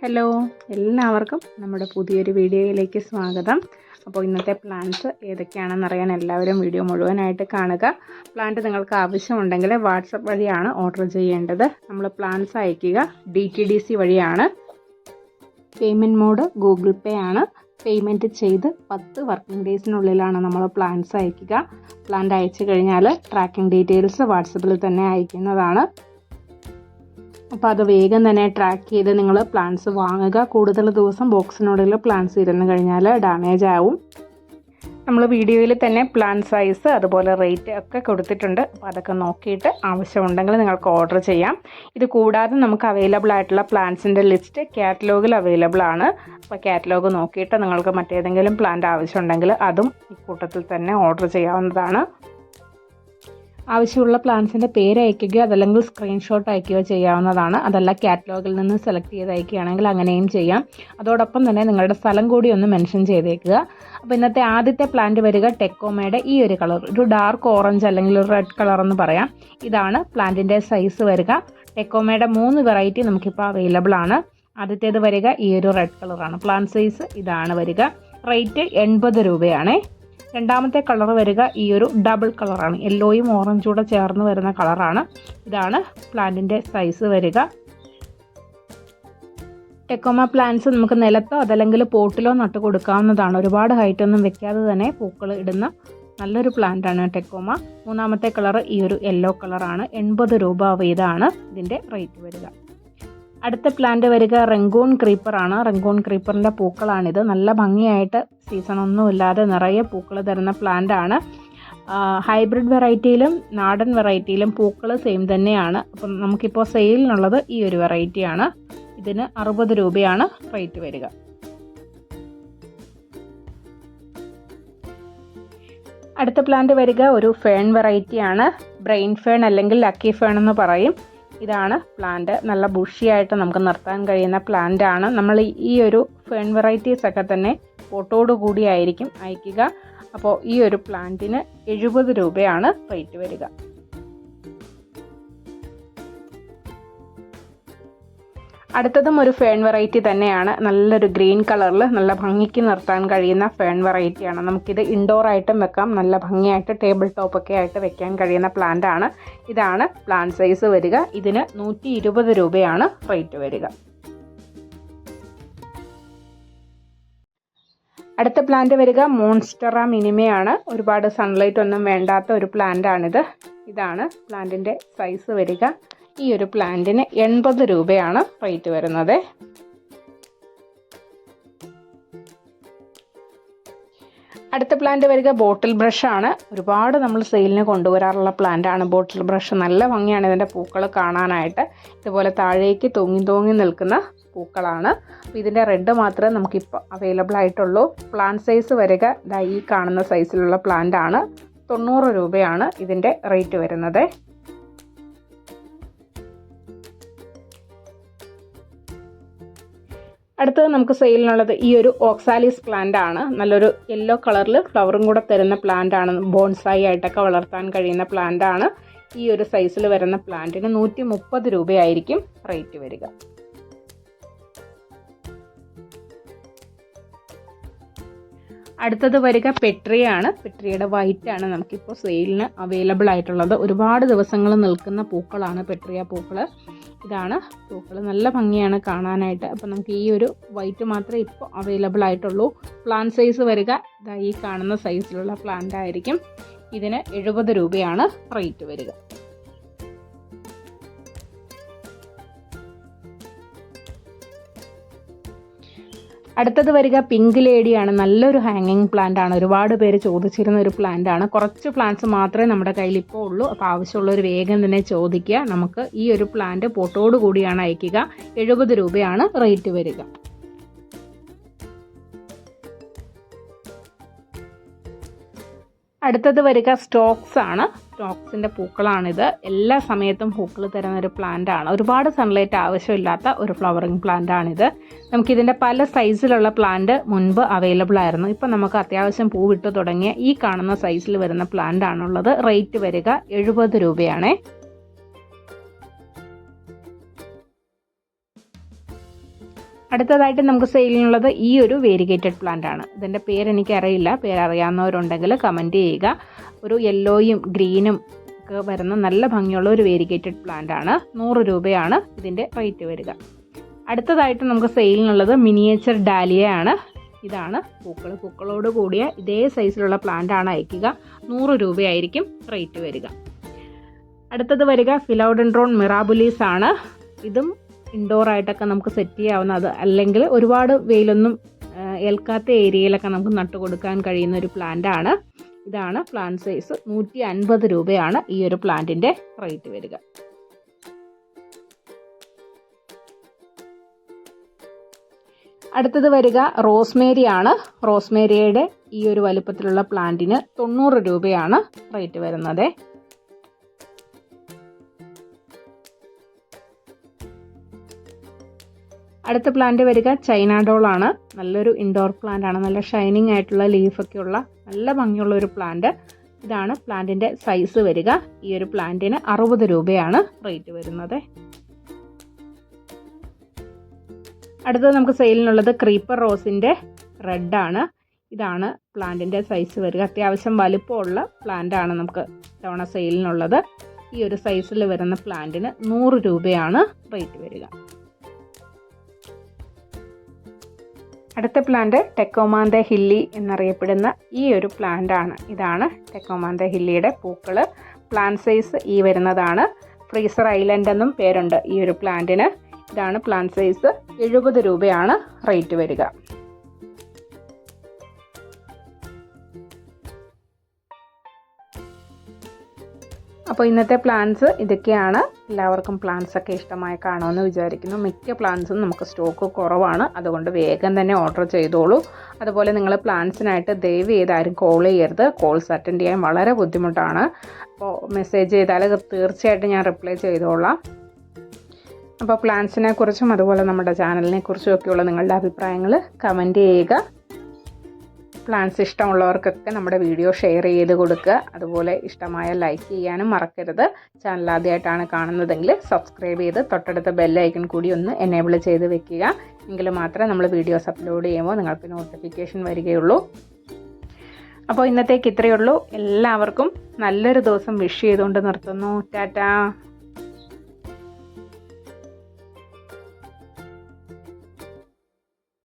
Hello, എല്ലാവർക്കും നമ്മുടെ പുതിയൊരു വീഡിയോയിലേക്ക് സ്വാഗതം. അപ്പോൾ ഇന്നത്തെ പ്ലാന്റ്സ് ഏതൊക്കെയാണെന്ന് അറിയാൻ എല്ലാവരും വീഡിയോ മുഴുവനായിട്ട് കാണുക. പ്ലാന്റ് നിങ്ങൾക്ക് ആവശ്യമുണ്ടെങ്കിൽ വാട്സപ്പ് വഴിയാണ് ഓർഡർ ചെയ്യേണ്ടത്. നമ്മൾ പ്ലാന്റ്സ് അയക്കുക DTDC വഴിയാണ്. പേയ്മെൻറ്റ് മോഡ് ഗൂഗിൾ പേ ആണ്. പേയ്മെൻറ്റ് ചെയ്ത് 10 വർക്കിംഗ് ഡേയ്സിനുള്ളിലാണ് നമ്മൾ പ്ലാന്റ്സ് അയക്കുക. പ്ലാന്റ് അയച്ചു കഴിഞ്ഞാൽ ട്രാക്കിംഗ് ഡീറ്റെയിൽസ് വാട്സപ്പിൽ തന്നെ അയക്കുന്നതാണ്. അപ്പോൾ അത് വേഗം തന്നെ ട്രാക്ക് ചെയ്ത് നിങ്ങൾ പ്ലാന്റ്സ് വാങ്ങുക. കൂടുതൽ ദിവസം ബോക്സിനുള്ളിൽ പ്ലാന്റ്സ് ഇരുന്ന് കഴിഞ്ഞാൽ ഡാമേജ് ആവും. നമ്മൾ വീഡിയോയിൽ തന്നെ പ്ലാന്റ് സൈസ് അതുപോലെ റേറ്റ് ഒക്കെ കൊടുത്തിട്ടുണ്ട്. അപ്പോൾ അതൊക്കെ നോക്കിയിട്ട് ആവശ്യമുണ്ടെങ്കിൽ നിങ്ങൾക്ക് ഓർഡർ ചെയ്യാം. ഇത് കൂടാതെ നമുക്ക് അവൈലബിൾ ആയിട്ടുള്ള പ്ലാന്റ്സിൻ്റെ ലിസ്റ്റ് കാറ്റലോഗിൽ അവൈലബിൾ ആണ്. അപ്പോൾ കാറ്റലോഗ് നോക്കിയിട്ട് നിങ്ങൾക്ക് മറ്റേതെങ്കിലും പ്ലാന്റ് ആവശ്യമുണ്ടെങ്കിൽ അതും ഈ കൂട്ടത്തിൽ തന്നെ ഓർഡർ ചെയ്യാവുന്നതാണ്. ആവശ്യമുള്ള പ്ലാന്റ്സിൻ്റെ പേര് അയയ്ക്കുക, അതല്ലെങ്കിൽ സ്ക്രീൻഷോട്ട് അയയ്ക്കുകയോ ചെയ്യാവുന്നതാണ്. അതല്ല കാറ്റലോഗിൽ നിന്ന് സെലക്ട് ചെയ്ത് അയക്കുകയാണെങ്കിൽ അങ്ങനെയും ചെയ്യാം. അതോടൊപ്പം തന്നെ നിങ്ങളുടെ സ്ഥലം കൂടി ഒന്ന് മെൻഷൻ ചെയ്തേക്കുക. അപ്പോൾ ഇന്നത്തെ ആദ്യത്തെ പ്ലാന്റ് വരിക ടെക്കോമയുടെ ഈ ഒരു കളർ, ഒരു ഡാർക്ക് ഓറഞ്ച് അല്ലെങ്കിൽ ഒരു റെഡ് കളർ എന്ന് പറയാം. ഇതാണ് പ്ലാന്റിൻ്റെ സൈസ് വരിക. ടെക്കോമയുടെ 3 വെറൈറ്റി നമുക്കിപ്പോൾ അവൈലബിൾ ആണ്. ആദ്യത്തേത് വരിക ഈ ഒരു റെഡ് കളറാണ്. പ്ലാന്റ് സൈസ് ഇതാണ് വരിക. റേറ്റ് 80 രൂപയാണ്. രണ്ടാമത്തെ കളർ വരിക ഈ ഒരു ഡബിൾ കളറാണ്. യെല്ലോയും ഓറഞ്ചും കൂടെ ചേർന്ന് വരുന്ന കളറാണ്. ഇതാണ് പ്ലാന്റിൻ്റെ സൈസ് വരിക. ടെക്കോമ പ്ലാന്റ്സ് നമുക്ക് നിലത്തോ അതല്ലെങ്കിൽ പോട്ടിലോ നട്ട് കൊടുക്കാവുന്നതാണ്. ഒരുപാട് ഹൈറ്റൊന്നും വെക്കാതെ തന്നെ പൂക്കൾ ഇടുന്ന നല്ലൊരു പ്ലാന്റാണ് ടെക്കോമ. മൂന്നാമത്തെ കളർ ഈ ഒരു യെല്ലോ കളറാണ്. 80 രൂപ വീതമാണ് ഇതിൻ്റെ റേറ്റ് വരിക. അടുത്ത പ്ലാന്റ് വരിക റംഗൂൺ ക്രീപ്പറാണ്. റംഗൂൺ ക്രീപ്പറിൻ്റെ പൂക്കളാണിത്. നല്ല ഭംഗിയായിട്ട് സീസണൊന്നുമില്ലാതെ നിറയെ പൂക്കൾ തരുന്ന പ്ലാന്റ് ആണ്. ഹൈബ്രിഡ് വെറൈറ്റിയിലും നാടൻ വെറൈറ്റിയിലും പൂക്കൾ സെയിം തന്നെയാണ്. അപ്പം നമുക്കിപ്പോൾ സെയിലിനുള്ളത് ഈ ഒരു വെറൈറ്റിയാണ്. ഇതിന് 60 രൂപയാണ് റേറ്റ് വരിക. അടുത്ത പ്ലാന്റ് വരിക ഒരു ഫേൺ വെറൈറ്റിയാണ്. ബ്രെയിൻ ഫേൺ അല്ലെങ്കിൽ ലക്കി ഫേൺ എന്ന് പറയും. ഇതാണ് പ്ലാന്റ്. നല്ല ബുഷിയായിട്ട് നമുക്ക് നിർത്താൻ കഴിയുന്ന പ്ലാന്റ് ആണ്. നമ്മൾ ഈ ഒരു ഫേൺ വെറൈറ്റീസ് ഒക്കെ തന്നെ പോട്ടോട് കൂടിയായിരിക്കും അയക്കുക. അപ്പോൾ ഈ ഒരു പ്ലാന്റിന് 70 രൂപയാണ് റേറ്റ് വരിക. അടുത്തതും ഒരു ഫേൺ വെറൈറ്റി തന്നെയാണ്. നല്ലൊരു ഗ്രീൻ കളറിൽ നല്ല ഭംഗിക്ക് നിർത്താൻ കഴിയുന്ന ഫേൺ വെറൈറ്റിയാണ്. നമുക്കിത് ഇൻഡോർ ആയിട്ടും വെക്കാം. നല്ല ഭംഗിയായിട്ട് ടേബിൾ ടോപ്പൊക്കെ ആയിട്ട് വെക്കാൻ കഴിയുന്ന പ്ലാന്റ് ആണ്. ഇതാണ് പ്ലാന്റ് സൈസ് വരിക. ഇതിന് 120 രൂപയാണ് റേറ്റ് വരിക. അടുത്ത പ്ലാന്റ് വരിക മോൺസ്റ്ററ മിനിമയാണ്. ഒരുപാട് സൺലൈറ്റ് ഒന്നും വേണ്ടാത്ത ഒരു പ്ലാന്റ് ആണിത്. ഇതാണ് പ്ലാന്റിൻ്റെ സൈസ് വരിക. ഈ ഒരു പ്ലാന്റിന് 80 രൂപയാണ് റേറ്റ് വരുന്നത്. അടുത്ത പ്ലാന്റ് വരിക ബോട്ടിൽ ബ്രഷ് ആണ്. ഒരുപാട് നമ്മൾ സെയിലിന് കൊണ്ടുവരാറുള്ള പ്ലാന്റ് ആണ് ബോട്ടിൽ ബ്രഷ്. നല്ല ഭംഗിയാണ് ഇതിൻ്റെ പൂക്കൾ കാണാനായിട്ട്. ഇതുപോലെ താഴേക്ക് തൂങ്ങി നിൽക്കുന്ന പൂക്കളാണ്. അപ്പോൾ ഇതിൻ്റെ റെഡ് മാത്രമേ നമുക്കിപ്പോൾ അവൈലബിൾ ആയിട്ടുള്ളൂ. പ്ലാന്റ് സൈസ് വരിക ഈ കാണുന്ന സൈസിലുള്ള പ്ലാന്റ് ആണ്. 90 രൂപയാണ് ഇതിൻ്റെ റേറ്റ് വരുന്നത്. അടുത്തത് നമുക്ക് സെയിലിനുള്ളത് ഈ ഒരു ഓക്സാലിസ് പ്ലാന്റ് ആണ്. നല്ലൊരു യെല്ലോ കളറിൽ ഫ്ലവറും കൂടെ തരുന്ന പ്ലാന്റ് ആണ്. ബോൺസായി ആയിട്ടൊക്കെ വളർത്താൻ കഴിയുന്ന പ്ലാന്റ് ആണ്. ഈ ഒരു സൈസിൽ വരുന്ന പ്ലാന്റിന് 130 രൂപയായിരിക്കും റേറ്റ് വരിക. അടുത്തത് വരിക പെട്രിയാണ്. പെട്രിയുടെ വൈറ്റ് ആണ് നമുക്കിപ്പോൾ സെയിലിന് അവൈലബിൾ ആയിട്ടുള്ളത്. ഒരുപാട് ദിവസങ്ങൾ നിൽക്കുന്ന പൂക്കളാണ് പെട്രിയ പൂക്കൾ. ഇതാണ് പൂക്കൾ. നല്ല ഭംഗിയാണ് കാണാനായിട്ട്. അപ്പോൾ നമുക്ക് ഈ ഒരു വൈറ്റ് മാത്രമേ ഇപ്പോൾ അവൈലബിൾ ആയിട്ടുള്ളൂ. പ്ലാന്റ് സൈസ് വരിക ഈ കാണുന്ന സൈസിലുള്ള പ്ലാന്റ് ആയിരിക്കും. ഇതിന് 70 രൂപയാണ് റേറ്റ് വരിക. അടുത്തത് വരിക പിങ്ക് ലേഡിയാണ്. നല്ലൊരു ഹാങ്ങിങ് പ്ലാന്റ് ആണ്. ഒരുപാട് പേര് ചോദിച്ചിരുന്ന ഒരു പ്ലാന്റ് ആണ്. കുറച്ച് പ്ലാന്റ്സ് മാത്രമേ നമ്മുടെ കയ്യിൽ ഇപ്പോൾ ഉള്ളൂ. അപ്പോൾ ആവശ്യമുള്ളൊരു വേഗം തന്നെ ചോദിക്കുക. നമുക്ക് ഈ ഒരു പ്ലാന്റ് പോട്ടോട് കൂടിയാണ് അയക്കുക. 70 രൂപയാണ് റേറ്റ് വരിക. അടുത്തത് വരിക സ്റ്റോക്സ് ആണ്. സ്റ്റോക്സിൻ്റെ പൂക്കളാണിത്. എല്ലാ സമയത്തും പൂക്കൾ തരുന്ന ഒരു പ്ലാന്റ് ആണ്. ഒരുപാട് സൺലൈറ്റ് ആവശ്യമില്ലാത്ത ഒരു ഫ്ലവറിങ് പ്ലാന്റ് ആണിത്. നമുക്കിതിൻ്റെ പല സൈസിലുള്ള പ്ലാന്റ് മുൻപ് അവൈലബിൾ ആയിരുന്നു. ഇപ്പം നമുക്ക് അത്യാവശ്യം പൂവിട്ട് തുടങ്ങിയ ഈ കാണുന്ന സൈസിൽ വരുന്ന പ്ലാന്റ് ആണുള്ളത്. റേറ്റ് വരിക 70 രൂപയാണ്. അടുത്തതായിട്ട് നമുക്ക് സെയിലിനുള്ളത് ഈ ഒരു വേരിഗേറ്റഡ് പ്ലാന്റ് ആണ്. ഇതിൻ്റെ പേരെനിക്കറിയില്ല, പേരറിയാവുന്നവരുണ്ടെങ്കിൽ കമൻറ്റ് ചെയ്യുക. ഒരു യെല്ലോയും ഗ്രീനും ഒക്കെ വരുന്ന നല്ല ഭംഗിയുള്ള ഒരു വേരിഗേറ്റഡ് പ്ലാന്റ് ആണ്. 100 രൂപയാണ് ഇതിൻ്റെ റേറ്റ് വരിക. അടുത്തതായിട്ട് നമുക്ക് സെയിലിനുള്ളത് മിനിയേച്ചർ ഡാലിയ ആണ്. ഇതാണ് പൂക്കളോട് കൂടിയ ഇതേ സൈസിലുള്ള പ്ലാന്റ് ആണ് അയക്കുക. 100 രൂപയായിരിക്കും റേറ്റ് വരിക. അടുത്തത് വരിക ഫിലോഡെൻഡ്രോൺ മിറാബുലീസ് ആണ്. ഇതും ഇൻഡോർ ആയിട്ടൊക്കെ നമുക്ക് സെറ്റ് ചെയ്യാവുന്നത്, അല്ലെങ്കിൽ ഒരുപാട് വെയിലൊന്നും ഏൽക്കാത്ത ഏരിയയിലൊക്കെ നമുക്ക് നട്ടുകൊടുക്കാൻ കഴിയുന്ന ഒരു പ്ലാന്റ് ആണ്. ഇതാണ് പ്ലാന്റ് സൈസ്. 150 രൂപയാണ് ഈ ഒരു പ്ലാന്റിൻ്റെ റേറ്റ് വരിക. അടുത്തത് വരിക റോസ്മേരി ആണ്. റോസ്മേരിയുടെ ഈ ഒരു വലുപ്പത്തിലുള്ള പ്ലാന്റിന് 90 രൂപയാണ് റേറ്റ് വരുന്നത്. അടുത്ത പ്ലാന്റ് വരിക ചൈന ഡോൾ ആണ്. നല്ലൊരു ഇൻഡോർ പ്ലാന്റ് ആണ്. നല്ല ഷൈനിങ് ആയിട്ടുള്ള ലീഫൊക്കെ ഉള്ള നല്ല ഭംഗിയുള്ള ഒരു പ്ലാന്റ്. ഇതാണ് പ്ലാന്റിൻ്റെ സൈസ് വരിക. ഈ ഒരു പ്ലാന്റിന് 60 രൂപയാണ് റേറ്റ് വരുന്നത്. അടുത്തത് നമുക്ക് സെയിലിനുള്ളത് ക്രീപ്പർ റോസിൻ്റെ റെഡ് ആണ്. ഇതാണ് പ്ലാന്റിൻ്റെ സൈസ് വരിക. അത്യാവശ്യം വലുപ്പമുള്ള പ്ലാന്റ് ആണ് നമുക്ക് തവണ സെയിലിനുള്ളത്. ഈ ഒരു സൈസിൽ വരുന്ന പ്ലാന്റിന് 100 രൂപയാണ് റേറ്റ് വരിക. അടുത്ത പ്ലാന്റ് ടെക്കോമാന്ത ഹില്ലി എന്നറിയപ്പെടുന്ന ഈ ഒരു പ്ലാന്റ് ആണ്. ഇതാണ് ടെക്കോമാന്ത ഹില്ലിയുടെ പൂക്കൾ. പ്ലാന്റ് സൈസ് ഈ വരുന്നതാണ്. ഫ്രീസർ ഐലൻഡ് എന്നും പേരുണ്ട് ഈ ഒരു പ്ലാന്റിന്. ഇതാണ് പ്ലാന്റ് സൈസ്. 70 രൂപയാണ് റേറ്റ് വരിക. അപ്പോൾ ഇന്നത്തെ പ്ലാന്റ്സ് ഇതൊക്കെയാണ്. എല്ലാവർക്കും പ്ലാന്റ്സ് ഒക്കെ ഇഷ്ടമായി കാണുമെന്ന് വിചാരിക്കുന്നു. മിക്ക പ്ലാന്റ്സും നമുക്ക് സ്റ്റോക്ക് കുറവാണ്, അതുകൊണ്ട് വേഗം തന്നെ ഓർഡർ ചെയ്തോളൂ. അതുപോലെ നിങ്ങൾ പ്ലാന്റ്സിനായിട്ട് ദയവ് ചെയ്ത് ആരും കോൾ ചെയ്യരുത്. കോൾസ് അറ്റൻഡ് ചെയ്യാൻ വളരെ ബുദ്ധിമുട്ടാണ്. അപ്പോൾ മെസ്സേജ് ചെയ്താൽ തീർച്ചയായിട്ടും ഞാൻ റിപ്ലൈ ചെയ്തോളാം. അപ്പോൾ പ്ലാന്റ്സിനെ കുറിച്ചും അതുപോലെ നമ്മുടെ ചാനലിനെ കുറിച്ചും ഒക്കെയുള്ള നിങ്ങളുടെ അഭിപ്രായങ്ങൾ കമൻറ്റ് ചെയ്യുക. പ്ലാന്റ്സ് ഇഷ്ടമുള്ളവർക്കൊക്കെ നമ്മുടെ വീഡിയോ ഷെയർ ചെയ്ത് കൊടുക്കുക. അതുപോലെ ഇഷ്ടമായ ലൈക്ക് ചെയ്യാനും മറക്കരുത്. ചാനൽ ആദ്യമായിട്ടാണ് കാണുന്നതെങ്കിൽ സബ്സ്ക്രൈബ് ചെയ്ത് തൊട്ടടുത്ത ബെല്ലൈക്കൺ കൂടി ഒന്ന് എനേബിൾ ചെയ്ത് വെക്കുക. എങ്കിൽ മാത്രമേ നമ്മൾ വീഡിയോസ് അപ്ലോഡ് ചെയ്യുമ്പോൾ നിങ്ങൾക്ക് നോട്ടിഫിക്കേഷൻ വരികയുള്ളൂ. അപ്പോൾ ഇന്നത്തേക്ക് ഇത്രയേ ഉള്ളൂ. എല്ലാവർക്കും നല്ലൊരു ദിവസം വിഷ് ചെയ്തുകൊണ്ട് നിർത്തുന്നു. ടാറ്റാ.